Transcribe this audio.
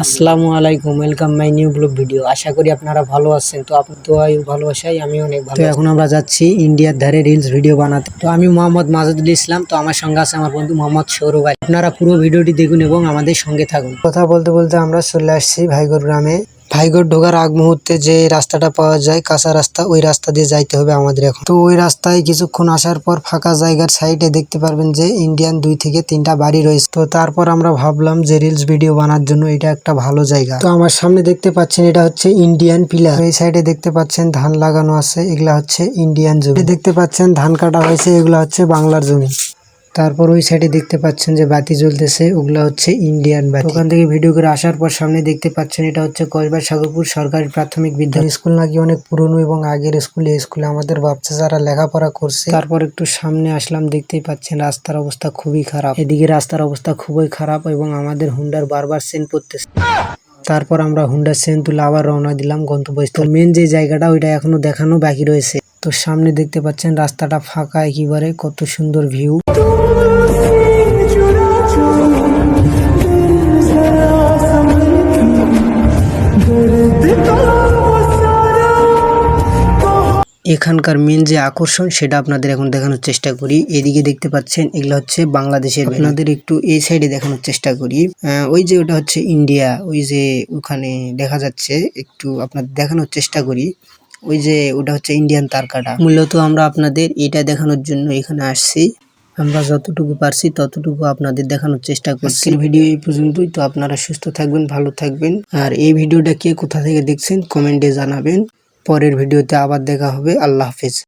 আসসালামু আলাইকুম, welcome my new blog video. আশা করি আপনারা ভালো আছেন। তো আপনার দোয়ায় ভালোবাসাই আমি অনেক ভালো। তো এখন আমরা যাচ্ছি ইন্ডিয়ার ধারে রিলস ভিডিও বানাতে। তো আমি মোহাম্মদ মাজেদুল ইসলাম। তো আমার সঙ্গে আছে আমার বন্ধু মোহাম্মদ সৌরভ ভাই। আপনারা পুরো ভিডিওটি দেখুন এবং আমাদের সঙ্গে থাকুন। কথা বলতে বলতে আমরা চলে আসছি ভাইগড় গ্রামে। ভাইগড় ঢোকার আগ মুহূর্তে যে রাস্তাটা পাওয়া যায় কাঁচা রাস্তা, ওই রাস্তা দিয়ে যাইতে হবে আমাদের এখন। তো ওই রাস্তায় কিছুক্ষণ আসার পর ফাঁকা জায়গার সাইডে দেখতে পারবেন যে ইন্ডিয়ান 2 থেকে 3টা বাড়ি রয়েছে। তো তারপর আমরা ভাবলাম যে রিলস ভিডিও বানার জন্য এটা একটা ভালো জায়গা। তো আমার সামনে দেখতে পাচ্ছেন এটা হচ্ছে ইন্ডিয়ান পিলার। এই সাইডে দেখতে পাচ্ছেন ধান লাগানো আছে, এগুলা হচ্ছে ইন্ডিয়ান জমি। দেখতে পাচ্ছেন ধান কাটা হয়েছে, এগুলা হচ্ছে বাংলার জমি। তারপর ওই সাইডে দেখতে পাচ্ছেন যে বাতি জ্বলতেছে, ওগুলা হচ্ছে ইন্ডিয়ান বাতি। ওখান থেকে ভিডিও করে আসার পর সামনে দেখতে পাচ্ছেন এটা হচ্ছে কসবা সাগরপুর সরকারি প্রাথমিক বিদ্যালয়। স্কুল নাকি অনেক পুরনো এবং আগের স্কুল। এই স্কুলে আমাদের বাচ্চা যারা লেখাপড়া করছে। তারপর একটু সামনে আসলাম, দেখতেই পাচ্ছেন রাস্তার অবস্থা খুবই খারাপ। এদিকে রাস্তার অবস্থা খুবই খারাপ এবং আমাদের হুন্ডার বারবার চেন পড়তেছে। তারপর আমরা হুন্ডার চেন তুলে আবার রওনা দিলাম গন্তব্যস্থল। মেন যে জায়গাটা ওইটা এখনো দেখানো বাকি রয়েছে। তো সামনে দেখতে পাচ্ছেন রাস্তাটা ফাঁকা একেবারে, কত সুন্দর ভিউ। এখানকার মেন যে আকর্ষণ সেটা আপনাদের এখন দেখানোর চেষ্টা করি। এদিকে দেখতে পাচ্ছেন এগুলো হচ্ছে বাংলাদেশের। আপনাদের একটু এই সাইডে দেখানোর চেষ্টা করি। ওই যে ওটা হচ্ছে ইন্ডিয়া, ওই যে ওখানে দেখা যাচ্ছে, একটু আপনাদের দেখানোর চেষ্টা করি। ওই যে ওটা হচ্ছে ইন্ডিয়ান তারকাটা। মূলত আমরা আপনাদের এটা দেখানোর জন্য এখানে আসছি। আমরা যতটুকু পারছি ততটুকু আপনাদের দেখানোর চেষ্টা করছি। ভিডিও এই পর্যন্তই। তো আপনারা সুস্থ থাকবেন, ভালো থাকবেন। আর এই ভিডিওটা কে কোথা থেকে দেখছেন কমেন্টে জানাবেন। পরের ভিডিওতে আবার দেখা হবে। আল্লাহ হাফেজ।